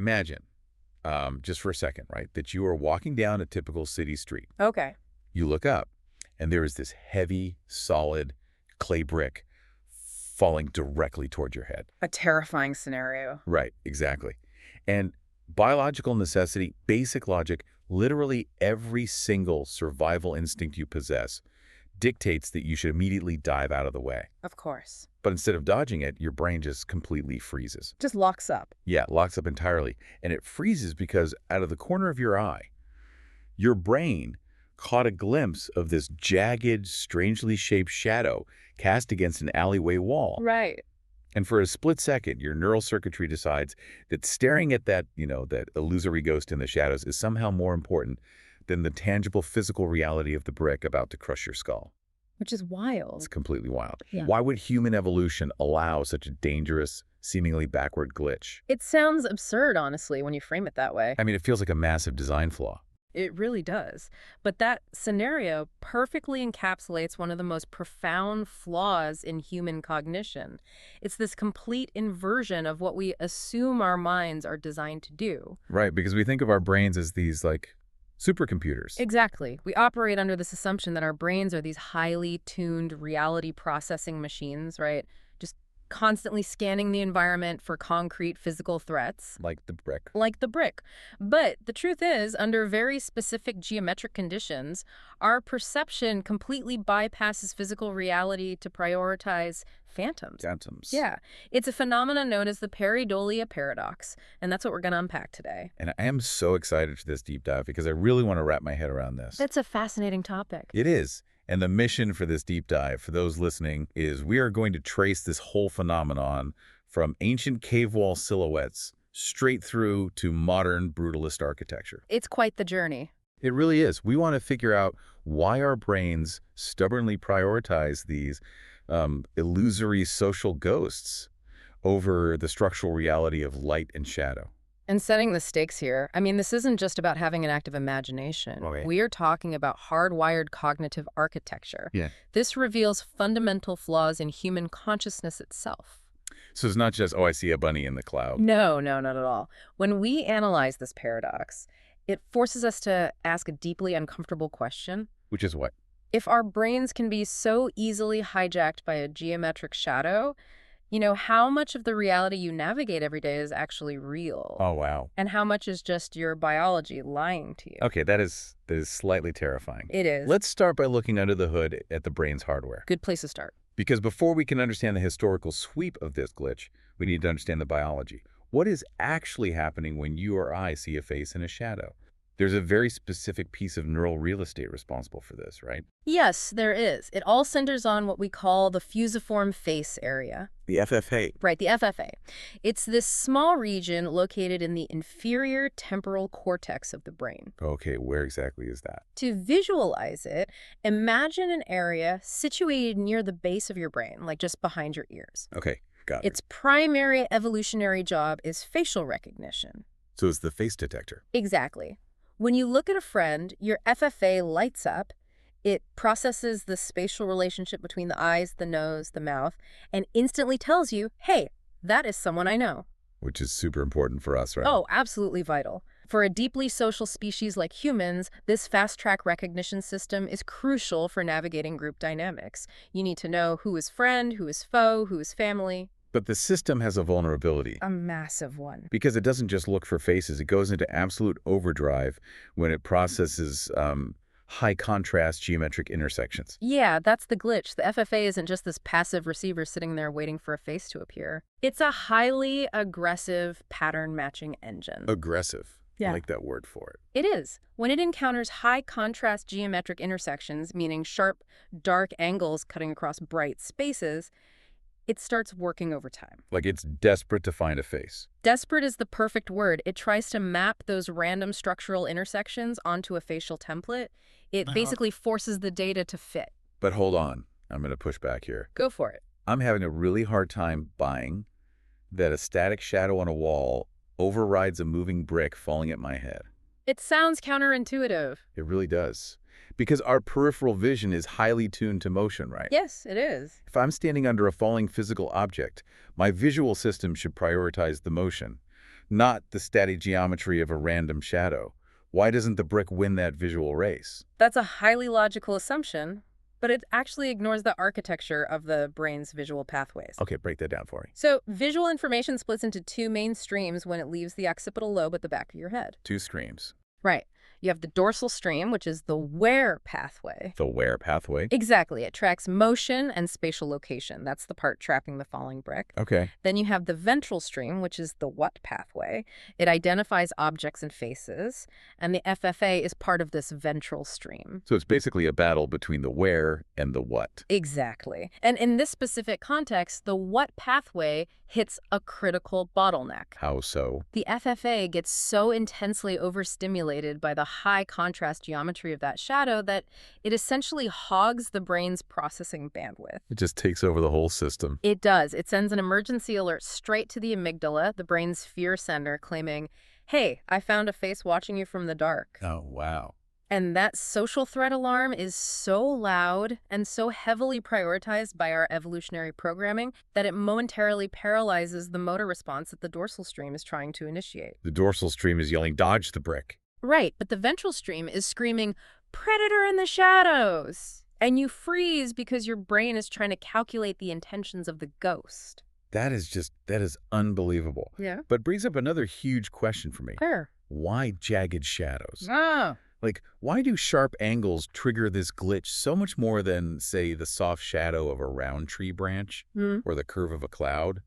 Imagine, just for a second, right, that you are walking down a typical city street. Okay. You look up, and there is this heavy, solid clay brick falling directly toward your head. A terrifying scenario. Right, exactly. And biological necessity, basic logic, literally every single survival instinct you possess dictates that you should immediately dive out of the way. Of course. But instead of dodging it, your brain just completely freezes. Just locks up. Yeah, it locks up entirely. And it freezes because out of the corner of your eye, your brain caught a glimpse of this jagged, strangely shaped shadow cast against an alleyway wall. Right. And for a split second, your neural circuitry decides that staring at that, that illusory ghost in the shadows is somehow more important than the tangible physical reality of the brick about to crush your skull. Which is wild. It's completely wild. Yeah. Why would human evolution allow such a dangerous, seemingly backward glitch? It sounds absurd, honestly, when you frame it that way. I mean, it feels like a massive design flaw. It really does. But that scenario perfectly encapsulates one of the most profound flaws in human cognition. It's this complete inversion of what we assume our minds are designed to do. Right, because we think of our brains as these, supercomputers. Exactly. We operate under this assumption that our brains are these highly tuned reality processing machines, right? Just constantly scanning the environment for concrete physical threats. Like the brick. Like the brick. But the truth is, under very specific geometric conditions, our perception completely bypasses physical reality to prioritize phantoms. Phantoms. Yeah. It's a phenomenon known as the pareidolia paradox, and that's what we're going to unpack today. And I am so excited for this deep dive because I really want to wrap my head around this. That's a fascinating topic. It is. And the mission for this deep dive, for those listening, is we are going to trace this whole phenomenon from ancient cave wall silhouettes straight through to modern brutalist architecture. It's quite the journey. It really is. We want to figure out why our brains stubbornly prioritize these illusory social ghosts over the structural reality of light and shadow. And setting the stakes here, I mean, this isn't just about having an active imagination. Okay. We are talking about hardwired cognitive architecture. Yeah. This reveals fundamental flaws in human consciousness itself. So it's not just, oh, I see a bunny in the cloud. No, not at all. When we analyze this paradox, it forces us to ask a deeply uncomfortable question. Which is what? If our brains can be so easily hijacked by a geometric shadow, how much of the reality you navigate every day is actually real? Oh, wow. And how much is just your biology lying to you? Okay, that is slightly terrifying. It is. Let's start by looking under the hood at the brain's hardware. Good place to start. Because before we can understand the historical sweep of this glitch, we need to understand the biology. What is actually happening when you or I see a face in a shadow? There's a very specific piece of neural real estate responsible for this, right? Yes, there is. It all centers on what we call the fusiform face area. The FFA. Right, the FFA. It's this small region located in the inferior temporal cortex of the brain. Okay, where exactly is that? To visualize it, imagine an area situated near the base of your brain, like just behind your ears. Okay, got it. Its primary evolutionary job is facial recognition. So it's the face detector. Exactly. When you look at a friend, your FFA lights up. It processes the spatial relationship between the eyes, the nose, the mouth, and instantly tells you, hey, that is someone I know. Which is super important for us, right? Oh, absolutely vital. For a deeply social species like humans, this fast-track recognition system is crucial for navigating group dynamics. You need to know who is friend, who is foe, who is family. But the system has a vulnerability. A massive one. Because it doesn't just look for faces. It goes into absolute overdrive when it processes high-contrast geometric intersections. Yeah, that's the glitch. The FFA isn't just this passive receiver sitting there waiting for a face to appear. It's a highly aggressive pattern-matching engine. Aggressive. Yeah. I like that word for it. It is. When it encounters high-contrast geometric intersections, meaning sharp, dark angles cutting across bright spaces, it starts working overtime. Like it's desperate to find a face. Desperate is the perfect word. It tries to map those random structural intersections onto a facial template. It basically forces the data to fit. But hold on. I'm going to push back here. Go for it. I'm having a really hard time buying that a static shadow on a wall overrides a moving brick falling at my head. It sounds counterintuitive. It really does. Because our peripheral vision is highly tuned to motion, right? Yes, it is. If I'm standing under a falling physical object, my visual system should prioritize the motion, not the static geometry of a random shadow. Why doesn't the brick win that visual race? That's a highly logical assumption, but it actually ignores the architecture of the brain's visual pathways. Okay, break that down for me. So visual information splits into two main streams when it leaves the occipital lobe at the back of your head. Two streams. Right. You have the dorsal stream, which is the where pathway. The where pathway? Exactly. It tracks motion and spatial location. That's the part trapping the falling brick. Okay. Then you have the ventral stream, which is the what pathway. It identifies objects and faces, and the FFA is part of this ventral stream. So it's basically a battle between the where and the what. Exactly. And in this specific context, the what pathway hits a critical bottleneck. How so? The FFA gets so intensely overstimulated by the high contrast geometry of that shadow that it essentially hogs the brain's processing bandwidth. It just takes over the whole system. It does. It sends an emergency alert straight to the amygdala, the brain's fear center, claiming, "Hey, I found a face watching you from the dark." Oh, wow. And that social threat alarm is so loud and so heavily prioritized by our evolutionary programming that it momentarily paralyzes the motor response that the dorsal stream is trying to initiate. The dorsal stream is yelling, "Dodge the brick." Right, but the ventral stream is screaming, "Predator in the shadows!" And you freeze because your brain is trying to calculate the intentions of the ghost. That is unbelievable. Yeah. But brings up another huge question for me. Where? Why jagged shadows? Ah. Like, why do sharp angles trigger this glitch so much more than, say, the soft shadow of a round tree branch or the curve of a cloud?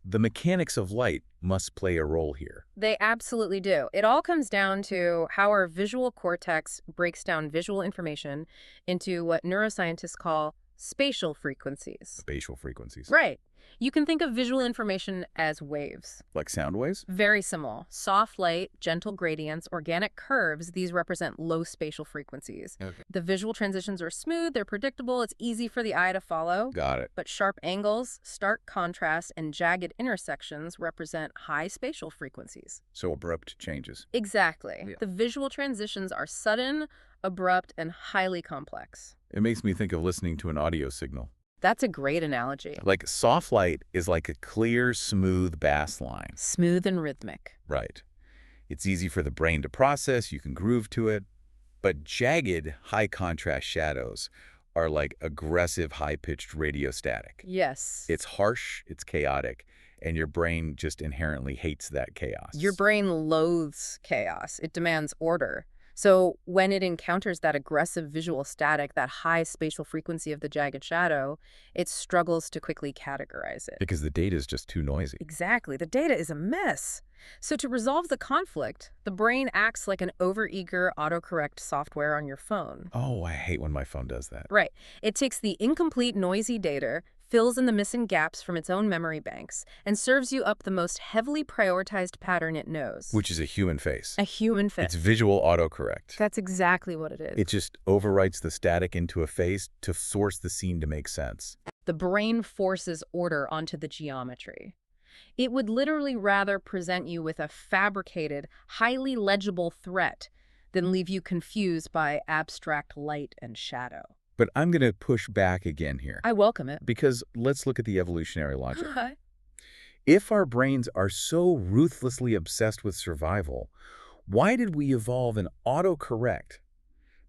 The mechanics of light must play a role here. They absolutely do. It all comes down to how our visual cortex breaks down visual information into what neuroscientists call spatial frequencies. Spatial frequencies. Right. You can think of visual information as waves. Like sound waves? Very similar. Soft light, gentle gradients, organic curves, these represent low spatial frequencies. Okay. The visual transitions are smooth, they're predictable, it's easy for the eye to follow. Got it. But sharp angles, stark contrast, and jagged intersections represent high spatial frequencies. So abrupt changes. Exactly. Yeah. The visual transitions are sudden, abrupt, and highly complex. It makes me think of listening to an audio signal. That's a great analogy. Like soft light is like a clear, smooth bass line. Smooth and rhythmic. Right. It's easy for the brain to process, you can groove to it. But jagged, high-contrast shadows are like aggressive, high-pitched radio static. Yes. It's harsh, it's chaotic, and your brain just inherently hates that chaos. Your brain loathes chaos. It demands order. So when it encounters that aggressive visual static, that high spatial frequency of the jagged shadow, it struggles to quickly categorize it. Because the data is just too noisy. Exactly. The data is a mess. So to resolve the conflict, the brain acts like an overeager autocorrect software on your phone. Oh, I hate when my phone does that. Right. It takes the incomplete, noisy data, fills in the missing gaps from its own memory banks, and serves you up the most heavily prioritized pattern it knows. Which is a human face. A human face. It's visual autocorrect. That's exactly what it is. It just overwrites the static into a face to force the scene to make sense. The brain forces order onto the geometry. It would literally rather present you with a fabricated, highly legible threat than leave you confused by abstract light and shadow. But I'm going to push back again here. I welcome it. Because let's look at the evolutionary logic. If our brains are so ruthlessly obsessed with survival, why did we evolve an autocorrect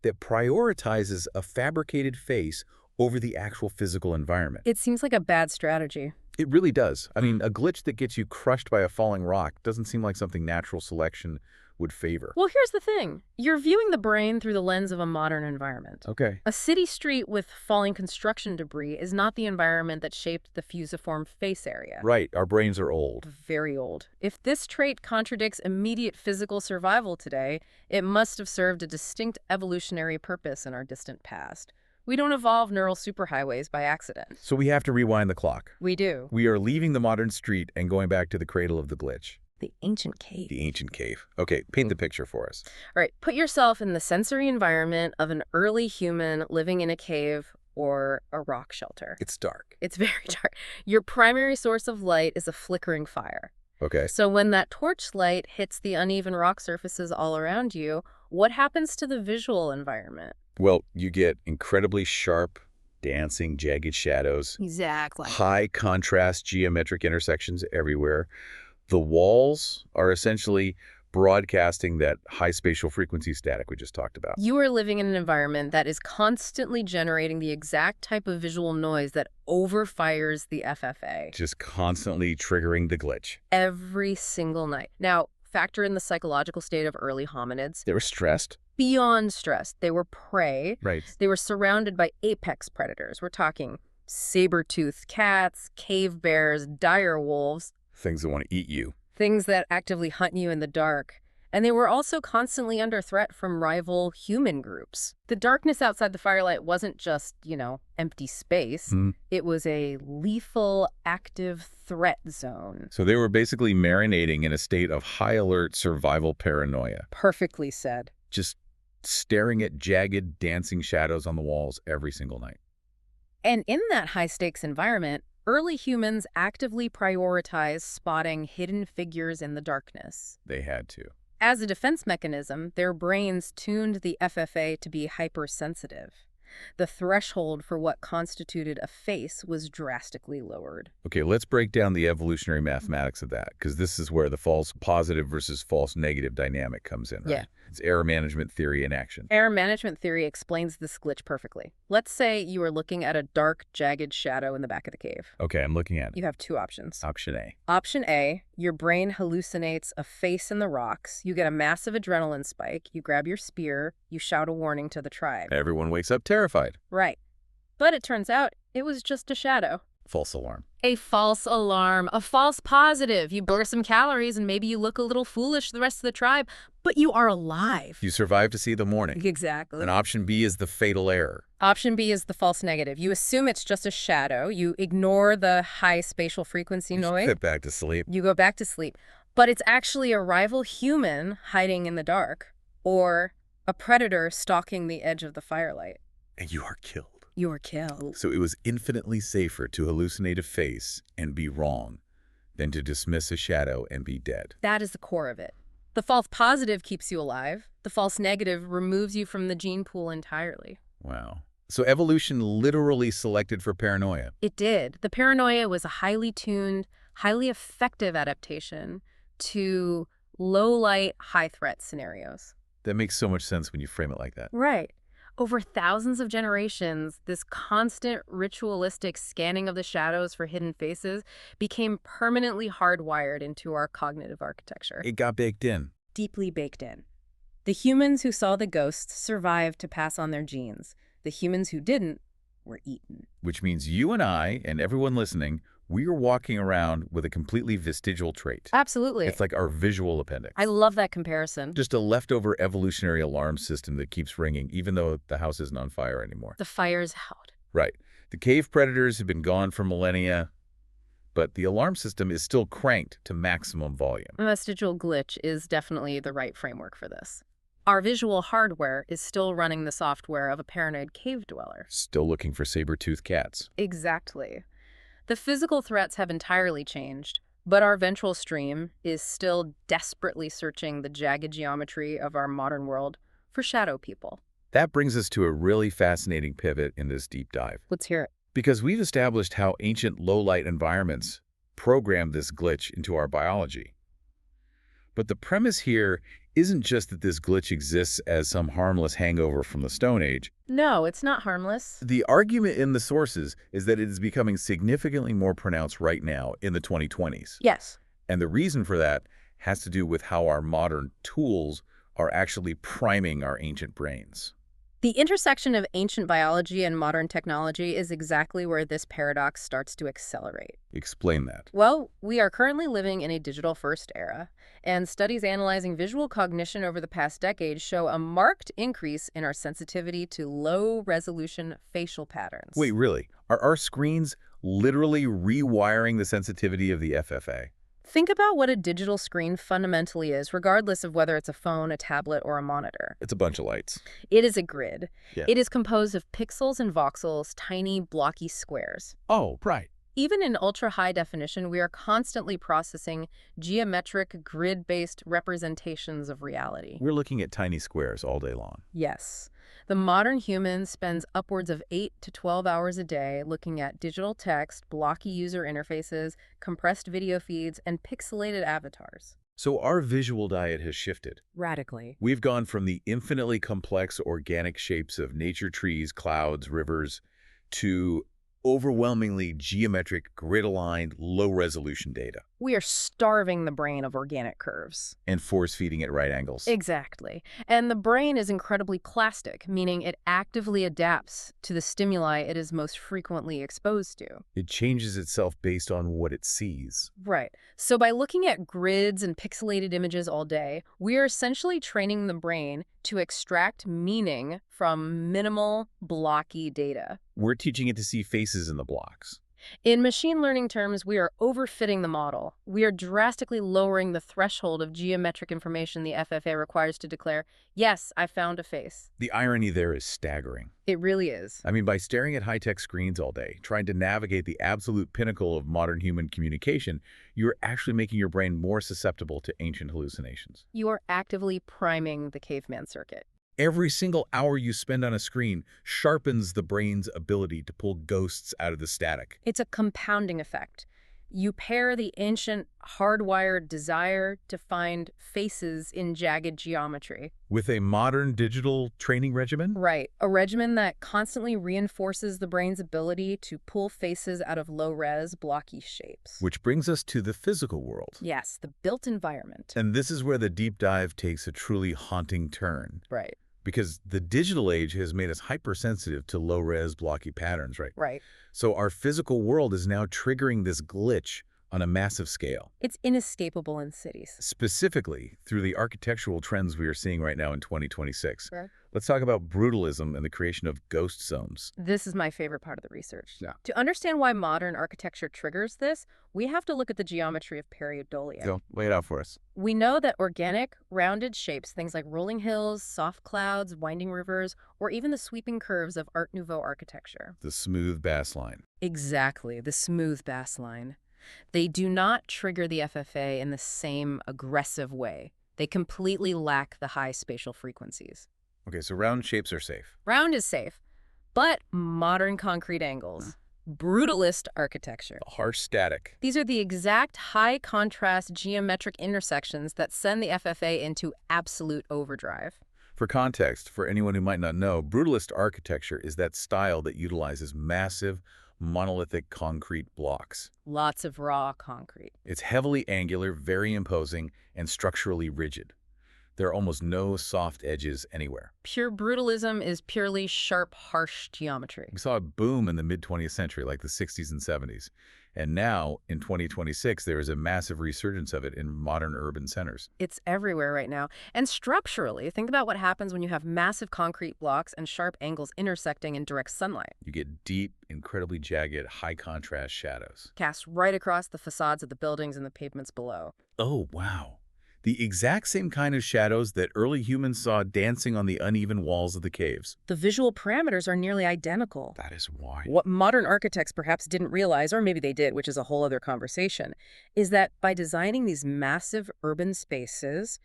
that prioritizes a fabricated face over the actual physical environment? It seems like a bad strategy. It really does. I mean, a glitch that gets you crushed by a falling rock doesn't seem like something natural selection would favor. Well, here's the thing. You're viewing the brain through the lens of a modern environment. Okay. A city street with falling construction debris is not the environment that shaped the fusiform face area. Right. Our brains are old. Very old. If this trait contradicts immediate physical survival today, it must have served a distinct evolutionary purpose in our distant past. We don't evolve neural superhighways by accident. So we have to rewind the clock. We do. We are leaving the modern street and going back to the cradle of the glitch. The ancient cave. The ancient cave. Okay, paint the picture for us. All right, put yourself in the sensory environment of an early human living in a cave or a rock shelter. It's dark. It's very dark. Your primary source of light is a flickering fire. Okay. So when that torchlight hits the uneven rock surfaces all around you, what happens to the visual environment? Well, you get incredibly sharp, dancing, jagged shadows. Exactly. High contrast geometric intersections everywhere. The walls are essentially broadcasting that high spatial frequency static we just talked about. You are living in an environment that is constantly generating the exact type of visual noise that overfires the FFA. Just constantly triggering the glitch. Every single night. Now, factor in the psychological state of early hominids. They were stressed. Beyond stressed. They were prey. Right. They were surrounded by apex predators. We're talking saber-toothed cats, cave bears, dire wolves. Things that want to eat you. Things that actively hunt you in the dark. And they were also constantly under threat from rival human groups. The darkness outside the firelight wasn't just, empty space. It was a lethal, active threat zone. So they were basically marinating in a state of high alert survival paranoia. Perfectly said. Just staring at jagged, dancing shadows on the walls every single night. And in that high-stakes environment, early humans actively prioritized spotting hidden figures in the darkness. They had to. As a defense mechanism, their brains tuned the FFA to be hypersensitive. The threshold for what constituted a face was drastically lowered. Okay, let's break down the evolutionary mathematics of that, because this is where the false positive versus false negative dynamic comes in, right? Yeah. It's error management theory in action. Error management theory explains this glitch perfectly. Let's say you are looking at a dark, jagged shadow in the back of the cave. Okay, I'm looking at it. You have two options. Option A. Option A, your brain hallucinates a face in the rocks. You get a massive adrenaline spike. You grab your spear. You shout a warning to the tribe. Everyone wakes up terrified. Right. But it turns out it was just a shadow. False alarm. A false alarm, a false positive. You burn some calories and maybe you look a little foolish to the rest of the tribe, but you are alive. You survive to see the morning. Exactly. And option B is the fatal error. Option B is the false negative. You assume it's just a shadow. You ignore the high spatial frequency noise. Get back to sleep. You go back to sleep. But it's actually a rival human hiding in the dark, or a predator stalking the edge of the firelight. And you are killed. You are killed. So it was infinitely safer to hallucinate a face and be wrong than to dismiss a shadow and be dead. That is the core of it. The false positive keeps you alive. The false negative removes you from the gene pool entirely. Wow. So evolution literally selected for paranoia. It did. The paranoia was a highly tuned, highly effective adaptation to low-light, high-threat scenarios. That makes so much sense when you frame it like that. Right. Over thousands of generations, this constant ritualistic scanning of the shadows for hidden faces became permanently hardwired into our cognitive architecture. It got baked in. Deeply baked in. The humans who saw the ghosts survived to pass on their genes. The humans who didn't were eaten. Which means you and I, and everyone listening, we are walking around with a completely vestigial trait. Absolutely. It's like our visual appendix. I love that comparison. Just a leftover evolutionary alarm system that keeps ringing, even though the house isn't on fire anymore. The fire's out. Right. The cave predators have been gone for millennia, but the alarm system is still cranked to maximum volume. A vestigial glitch is definitely the right framework for this. Our visual hardware is still running the software of a paranoid cave dweller. Still looking for saber-toothed cats. Exactly. The physical threats have entirely changed, but our ventral stream is still desperately searching the jagged geometry of our modern world for shadow people. That brings us to a really fascinating pivot in this deep dive. Let's hear it. Because we've established how ancient low-light environments program this glitch into our biology. But the premise here isn't just that this glitch exists as some harmless hangover from the Stone Age. No, it's not harmless. The argument in the sources is that it is becoming significantly more pronounced right now in the 2020s. Yes. And the reason for that has to do with how our modern tools are actually priming our ancient brains. The intersection of ancient biology and modern technology is exactly where this paradox starts to accelerate. Explain that. Well, we are currently living in a digital-first era, and studies analyzing visual cognition over the past decade show a marked increase in our sensitivity to low-resolution facial patterns. Wait, really? Are our screens literally rewiring the sensitivity of the FFA? Think about what a digital screen fundamentally is, regardless of whether it's a phone, a tablet, or a monitor. It's a bunch of lights. It is a grid. Yeah. It is composed of pixels and voxels, tiny, blocky squares. Oh, right. Even in ultra-high definition, we are constantly processing geometric, grid-based representations of reality. We're looking at tiny squares all day long. Yes. The modern human spends upwards of 8 to 12 hours a day looking at digital text, blocky user interfaces, compressed video feeds, and pixelated avatars. So our visual diet has shifted. Radically. We've gone from the infinitely complex organic shapes of nature trees, clouds, rivers, to overwhelmingly geometric, grid-aligned, low-resolution data. We are starving the brain of organic curves. And force-feeding at right angles. Exactly. And the brain is incredibly plastic, meaning it actively adapts to the stimuli it is most frequently exposed to. It changes itself based on what it sees. Right. So by looking at grids and pixelated images all day, we are essentially training the brain to extract meaning from minimal, blocky data. We're teaching it to see faces in the blocks. In machine learning terms, we are overfitting the model. We are drastically lowering the threshold of geometric information the FFA requires to declare, yes, I found a face. The irony there is staggering. It really is. I mean, by staring at high-tech screens all day, trying to navigate the absolute pinnacle of modern human communication, you're actually making your brain more susceptible to ancient hallucinations. You are actively priming the caveman circuit. Every single hour you spend on a screen sharpens the brain's ability to pull ghosts out of the static. It's a compounding effect. You pair the ancient, hardwired desire to find faces in jagged geometry. With a modern digital training regimen? Right. A regimen that constantly reinforces the brain's ability to pull faces out of low-res, blocky shapes. Which brings us to the physical world. Yes, the built environment. And this is where the deep dive takes a truly haunting turn. Right. Because the digital age has made us hypersensitive to low-res, blocky patterns, right? Right. So our physical world is now triggering this glitch on a massive scale. It's inescapable in cities. Specifically, through the architectural trends we are seeing right now in 2026. Correct. Let's talk about brutalism and the creation of ghost zones. This is my favorite part of the research. Yeah. To understand why modern architecture triggers this, we have to look at the geometry of pareidolia. So, lay it out for us. We know that organic, rounded shapes, things like rolling hills, soft clouds, winding rivers, or even the sweeping curves of Art Nouveau architecture. The smooth bass line. Exactly, the smooth bass line. They do not trigger the FFA in the same aggressive way. They completely lack the high spatial frequencies. Okay, so round shapes are safe. Round is safe, but modern concrete angles. Brutalist architecture. Harsh static. These are the exact high-contrast geometric intersections that send the FFA into absolute overdrive. For context, for anyone who might not know, brutalist architecture is that style that utilizes massive, monolithic concrete blocks. Lots of raw concrete. It's heavily angular, very imposing, and structurally rigid. There are almost no soft edges anywhere. Pure brutalism is purely sharp, harsh geometry. We saw a boom in the mid-20th century, like the 60s and 70s. And now, in 2026, there is a massive resurgence of it in modern urban centers. It's everywhere right now. And structurally, think about what happens when you have massive concrete blocks and sharp angles intersecting in direct sunlight. You get deep, incredibly jagged, high-contrast shadows. Cast right across the facades of the buildings and the pavements below. Oh, wow. The exact same kind of shadows that early humans saw dancing on the uneven walls of the caves. The visual parameters are nearly identical. That is why. What modern architects perhaps didn't realize, or maybe they did, which is a whole other conversation, is that by designing these massive urban spaces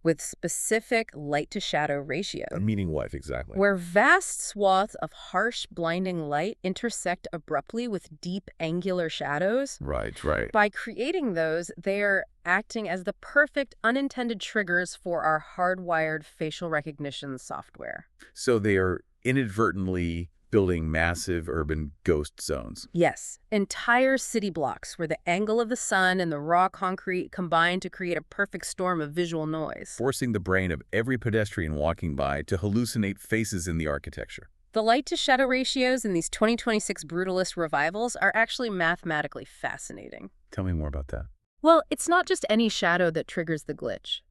with specific light-to-shadow ratio, Meaning what, exactly? where vast swaths of harsh, blinding light intersect abruptly with deep, angular shadows, Right. by creating those, they are acting as the perfect unintended triggers for our hardwired facial recognition software. So they are inadvertently building massive urban ghost zones. Yes, entire city blocks where the angle of the sun and the raw concrete combine to create a perfect storm of visual noise. Forcing the brain of every pedestrian walking by to hallucinate faces in the architecture. The light-to-shadow ratios in these 2026 brutalist revivals are actually mathematically fascinating. Tell me more about that. Well, it's not just any shadow that triggers the glitch.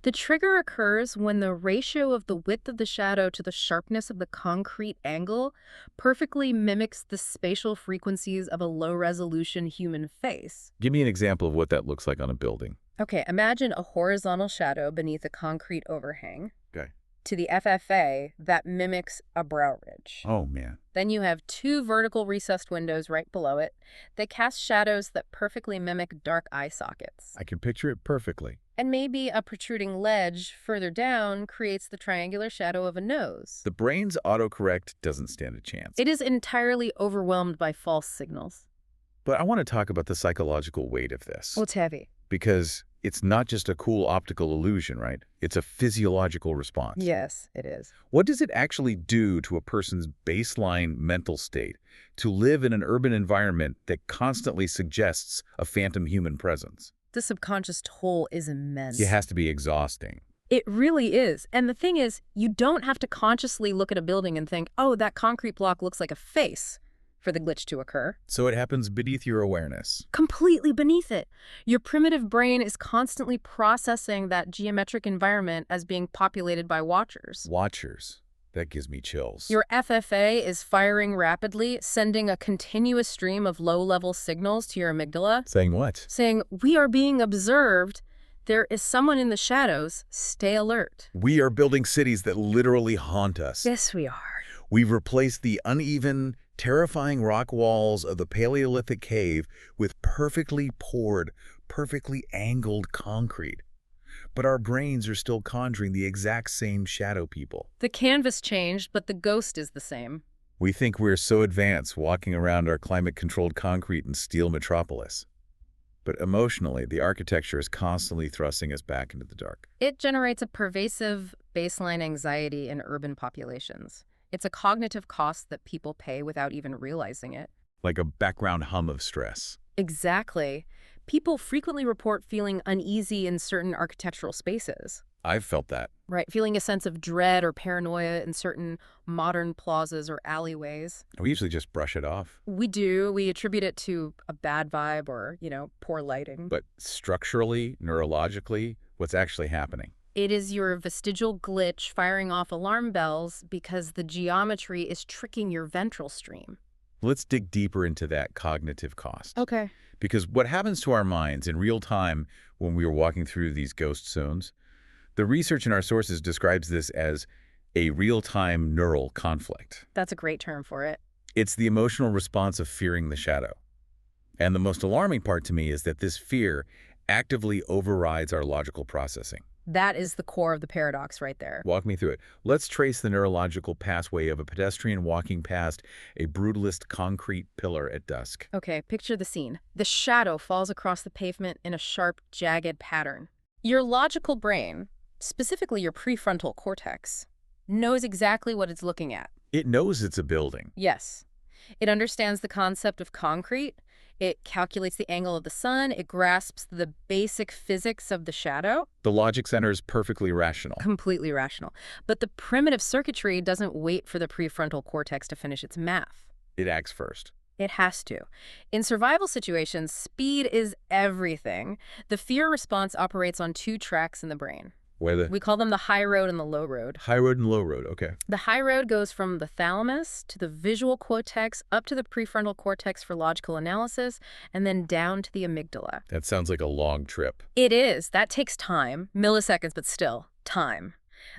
The trigger occurs when the ratio of the width of the shadow to the sharpness of the concrete angle perfectly mimics the spatial frequencies of a low-resolution human face. Give me an example of what that looks like on a building. Okay, imagine a horizontal shadow beneath a concrete overhang. Okay. to the FFA that mimics a brow ridge. Oh, man. Then you have two vertical recessed windows right below it. They cast shadows that perfectly mimic dark eye sockets. I can picture it perfectly. And maybe a protruding ledge further down creates the triangular shadow of a nose. The brain's autocorrect doesn't stand a chance. It is entirely overwhelmed by false signals. But I want to talk about the psychological weight of this. Well, it's heavy. Because it's not just a cool optical illusion, right? It's a physiological response. Yes, it is. What does it actually do to a person's baseline mental state to live in an urban environment that constantly suggests a phantom human presence? The subconscious toll is immense. It has to be exhausting. It really is. And the thing is, you don't have to consciously look at a building and think, oh, that concrete block looks like a face, for the glitch to occur. So it happens beneath your awareness. Completely beneath it. Your primitive brain is constantly processing that geometric environment as being populated by watchers. Watchers. That gives me chills. Your FFA is firing rapidly, sending a continuous stream of low-level signals to your amygdala. Saying what? Saying, we are being observed. There is someone in the shadows. Stay alert. We are building cities that literally haunt us. Yes, we are. We've replaced the uneven, terrifying rock walls of the Paleolithic cave with perfectly poured, perfectly angled concrete. But our brains are still conjuring the exact same shadow people. The canvas changed, but the ghost is the same. We think we're so advanced walking around our climate-controlled concrete and steel metropolis. But emotionally, the architecture is constantly thrusting us back into the dark. It generates a pervasive baseline anxiety in urban populations. It's a cognitive cost that people pay without even realizing it. Like a background hum of stress. Exactly. People frequently report feeling uneasy in certain architectural spaces. I've felt that. Right, feeling a sense of dread or paranoia in certain modern plazas or alleyways. We usually just brush it off. We do. We attribute it to a bad vibe or, poor lighting. But structurally, neurologically, what's actually happening? It is your vestigial glitch firing off alarm bells because the geometry is tricking your ventral stream. Let's dig deeper into that cognitive cost. Okay. Because what happens to our minds in real time when we are walking through these ghost zones, the research in our sources describes this as a real-time neural conflict. That's a great term for it. It's the emotional response of fearing the shadow. And the most alarming part to me is that this fear actively overrides our logical processing. That is the core of the paradox right there. Walk me through it. Let's trace the neurological pathway of a pedestrian walking past a brutalist concrete pillar at dusk. Okay, picture the scene. The shadow falls across the pavement in a sharp, jagged pattern. Your logical brain, specifically your prefrontal cortex, knows exactly what it's looking at. It knows it's a building. Yes. It understands the concept of concrete. It calculates the angle of the sun. It grasps the basic physics of the shadow. The logic center is perfectly rational. Completely rational. But the primitive circuitry doesn't wait for the prefrontal cortex to finish its math. It acts first. It has to. In survival situations, speed is everything. The fear response operates on two tracks in the brain. We call them the high road and the low road. High road and low road, okay. The high road goes from the thalamus to the visual cortex up to the prefrontal cortex for logical analysis, and then down to the amygdala. That sounds like a long trip. It is. That takes time. Milliseconds, but still, time.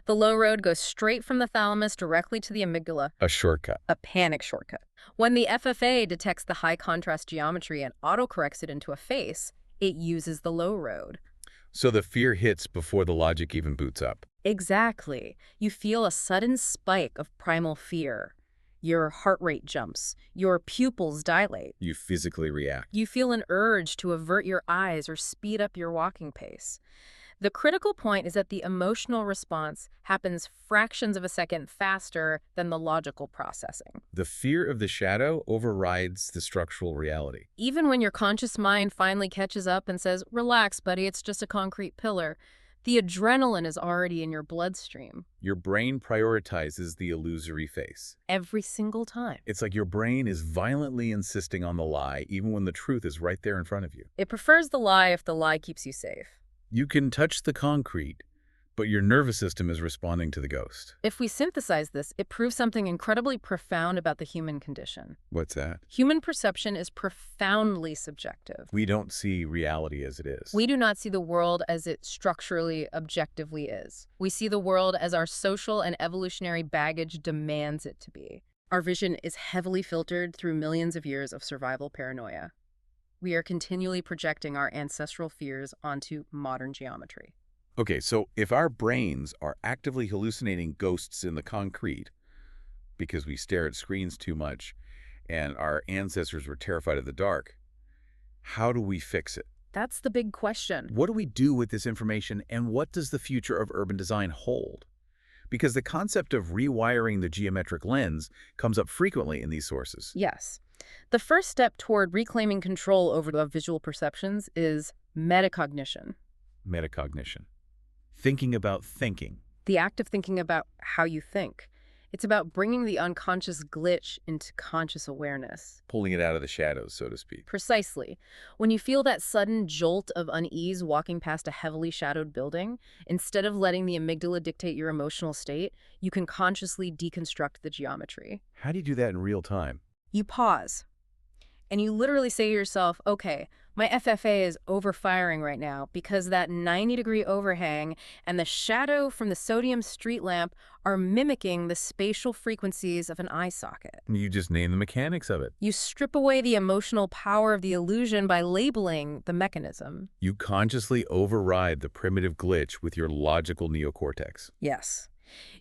The low road goes straight from the thalamus directly to the amygdala. A shortcut. A panic shortcut. When the FFA detects the high contrast geometry and autocorrects it into a face, it uses the low road. So the fear hits before the logic even boots up. Exactly. You feel a sudden spike of primal fear. Your heart rate jumps. Your pupils dilate. You physically react. You feel an urge to avert your eyes or speed up your walking pace. The critical point is that the emotional response happens fractions of a second faster than the logical processing. The fear of the shadow overrides the structural reality. Even when your conscious mind finally catches up and says, "Relax, buddy, it's just a concrete pillar," the adrenaline is already in your bloodstream. Your brain prioritizes the illusory face. Every single time. It's like your brain is violently insisting on the lie, even when the truth is right there in front of you. It prefers the lie if the lie keeps you safe. You can touch the concrete, But your nervous system is responding to the ghost. If we synthesize this, it proves something incredibly profound about the human condition. What's that? Human perception is profoundly subjective. We don't see reality as it is. We do not see the world as it structurally, objectively is. We see the world as our social and evolutionary baggage demands it to be. Our vision is heavily filtered through millions of years of survival paranoia. We are continually projecting our ancestral fears onto modern geometry. Okay, so if our brains are actively hallucinating ghosts in the concrete because we stare at screens too much and our ancestors were terrified of the dark, how do we fix it? That's the big question. What do we do with this information, and what does the future of urban design hold? Because the concept of rewiring the geometric lens comes up frequently in these sources. Yes. The first step toward reclaiming control over the visual perceptions is metacognition. Metacognition. Thinking about thinking. The act of thinking about how you think. It's about bringing the unconscious glitch into conscious awareness. Pulling it out of the shadows, so to speak. Precisely. When you feel that sudden jolt of unease walking past a heavily shadowed building, instead of letting the amygdala dictate your emotional state, you can consciously deconstruct the geometry. How do you do that in real time? You pause, and you literally say to yourself, okay, my FFA is overfiring right now because that 90-degree overhang and the shadow from the sodium street lamp are mimicking the spatial frequencies of an eye socket. You just name the mechanics of it. You strip away the emotional power of the illusion by labeling the mechanism. You consciously override the primitive glitch with your logical neocortex. Yes.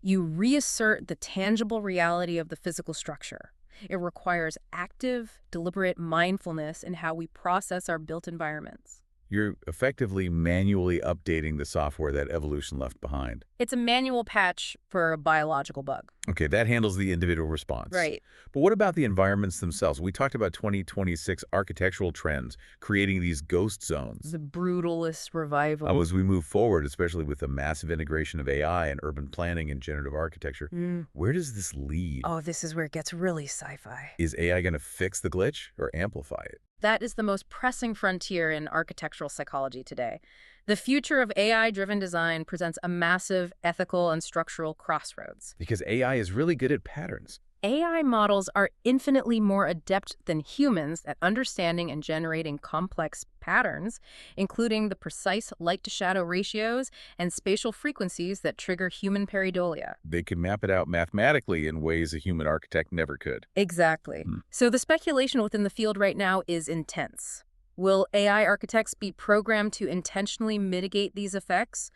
You reassert the tangible reality of the physical structure. It requires active, deliberate mindfulness in how we process our built environments. You're effectively manually updating the software that evolution left behind. It's a manual patch for a biological bug. Okay, that handles the individual response. Right. But what about the environments themselves? We talked about 2026 architectural trends, creating these ghost zones. The brutalist revival. As we move forward, especially with the massive integration of AI and urban planning and generative architecture, where does this lead? Oh, this is where it gets really sci-fi. Is AI going to fix the glitch or amplify it? That is the most pressing frontier in architectural psychology today. The future of AI-driven design presents a massive ethical and structural crossroads. Because AI is really good at patterns. AI models are infinitely more adept than humans at understanding and generating complex patterns, including the precise light-to-shadow ratios and spatial frequencies that trigger human pareidolia. They can map it out mathematically in ways a human architect never could. Exactly. So the speculation within the field right now is intense. Will AI architects be programmed to intentionally mitigate these effects,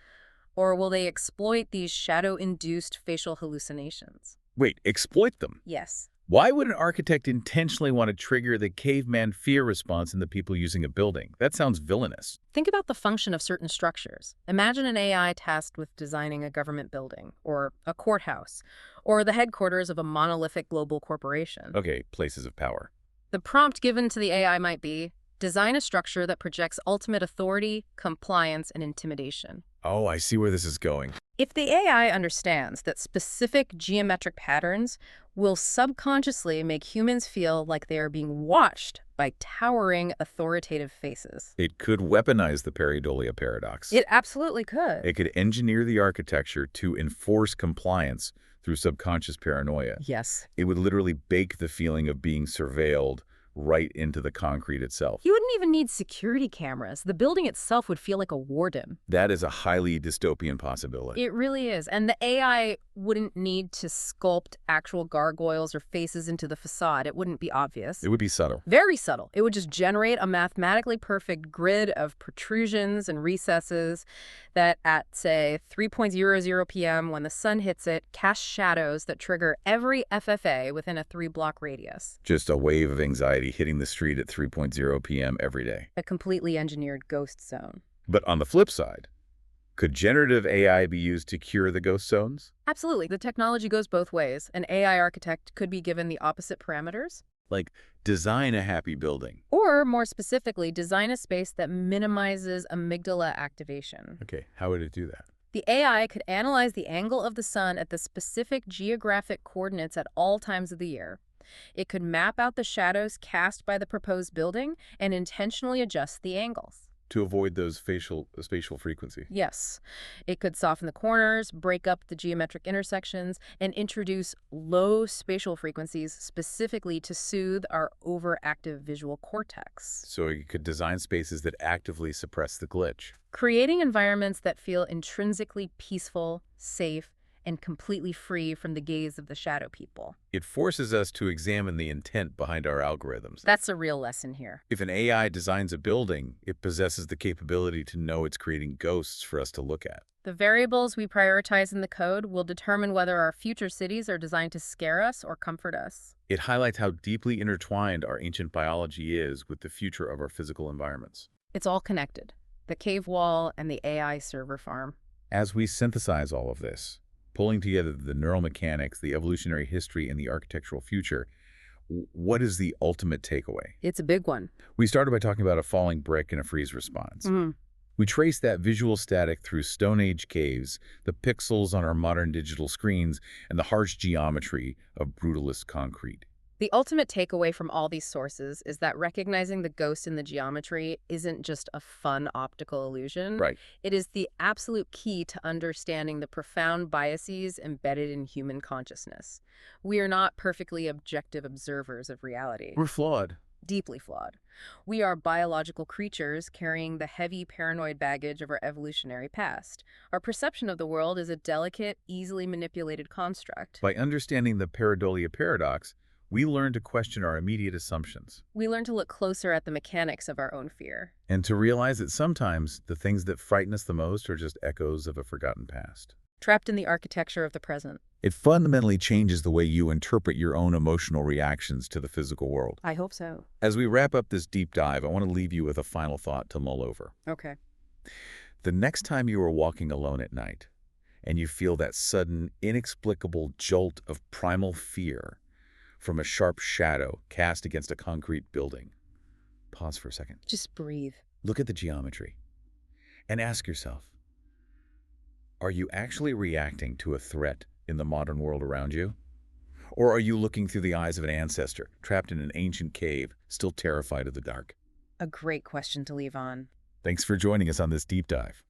or will they exploit these shadow-induced facial hallucinations? Wait, exploit them? Yes. Why would an architect intentionally want to trigger the caveman fear response in the people using a building? That sounds villainous. Think about the function of certain structures. Imagine an AI tasked with designing a government building, or a courthouse, or the headquarters of a monolithic global corporation. Okay, places of power. The prompt given to the AI might be, design a structure that projects ultimate authority, compliance, and intimidation. Oh, I see where this is going. If the AI understands that specific geometric patterns will subconsciously make humans feel like they are being watched by towering authoritative faces. It could weaponize the pareidolia paradox. It absolutely could. It could engineer the architecture to enforce compliance through subconscious paranoia. Yes. It would literally bake the feeling of being surveilled right into the concrete itself. You wouldn't even need security cameras. The building itself would feel like a warden. That is a highly dystopian possibility. It really is. And the AI wouldn't need to sculpt actual gargoyles or faces into the facade. It wouldn't be obvious. It would be subtle. Very subtle. It would just generate a mathematically perfect grid of protrusions and recesses that at, say, 3:00 p.m. when the sun hits it, cast shadows that trigger every FFA within a 3-block radius. Just a wave of anxiety hitting the street at 3:00 p.m. every day. A completely engineered ghost zone. But on the flip side, could generative AI be used to cure the ghost zones? Absolutely. The technology goes both ways. An AI architect could be given the opposite parameters. Like, design a happy building. Or, more specifically, design a space that minimizes amygdala activation. Okay, how would it do that? The AI could analyze the angle of the sun at the specific geographic coordinates at all times of the year. It could map out the shadows cast by the proposed building and intentionally adjust the angles. To avoid those spatial frequency. Yes, it could soften the corners, break up the geometric intersections, and introduce low spatial frequencies specifically to soothe our overactive visual cortex. So you could design spaces that actively suppress the glitch. Creating environments that feel intrinsically peaceful, safe, and completely free from the gaze of the shadow people. It forces us to examine the intent behind our algorithms. That's a real lesson here. If an AI designs a building, it possesses the capability to know it's creating ghosts for us to look at. The variables we prioritize in the code will determine whether our future cities are designed to scare us or comfort us. It highlights how deeply intertwined our ancient biology is with the future of our physical environments. It's all connected. The cave wall and the AI server farm. As we synthesize all of this, pulling together the neural mechanics, the evolutionary history, and the architectural future, what is the ultimate takeaway? It's a big one. We started by talking about a falling brick and a freeze response. We traced that visual static through Stone Age caves, the pixels on our modern digital screens, and the harsh geometry of brutalist concrete. The ultimate takeaway from all these sources is that recognizing the ghost in the geometry isn't just a fun optical illusion. Right. It is the absolute key to understanding the profound biases embedded in human consciousness. We are not perfectly objective observers of reality. We're flawed. Deeply flawed. We are biological creatures carrying the heavy paranoid baggage of our evolutionary past. Our perception of the world is a delicate, easily manipulated construct. By understanding the pareidolia paradox, we learn to question our immediate assumptions. We learn to look closer at the mechanics of our own fear. And to realize that sometimes the things that frighten us the most are just echoes of a forgotten past. Trapped in the architecture of the present. It fundamentally changes the way you interpret your own emotional reactions to the physical world. I hope so. As we wrap up this deep dive, I want to leave you with a final thought to mull over. Okay. The next time you are walking alone at night and you feel that sudden, inexplicable jolt of primal fear from a sharp shadow cast against a concrete building, pause for a second. Just breathe. Look at the geometry and ask yourself, are you actually reacting to a threat in the modern world around you? Or are you looking through the eyes of an ancestor trapped in an ancient cave, still terrified of the dark? A great question to leave on. Thanks for joining us on this deep dive.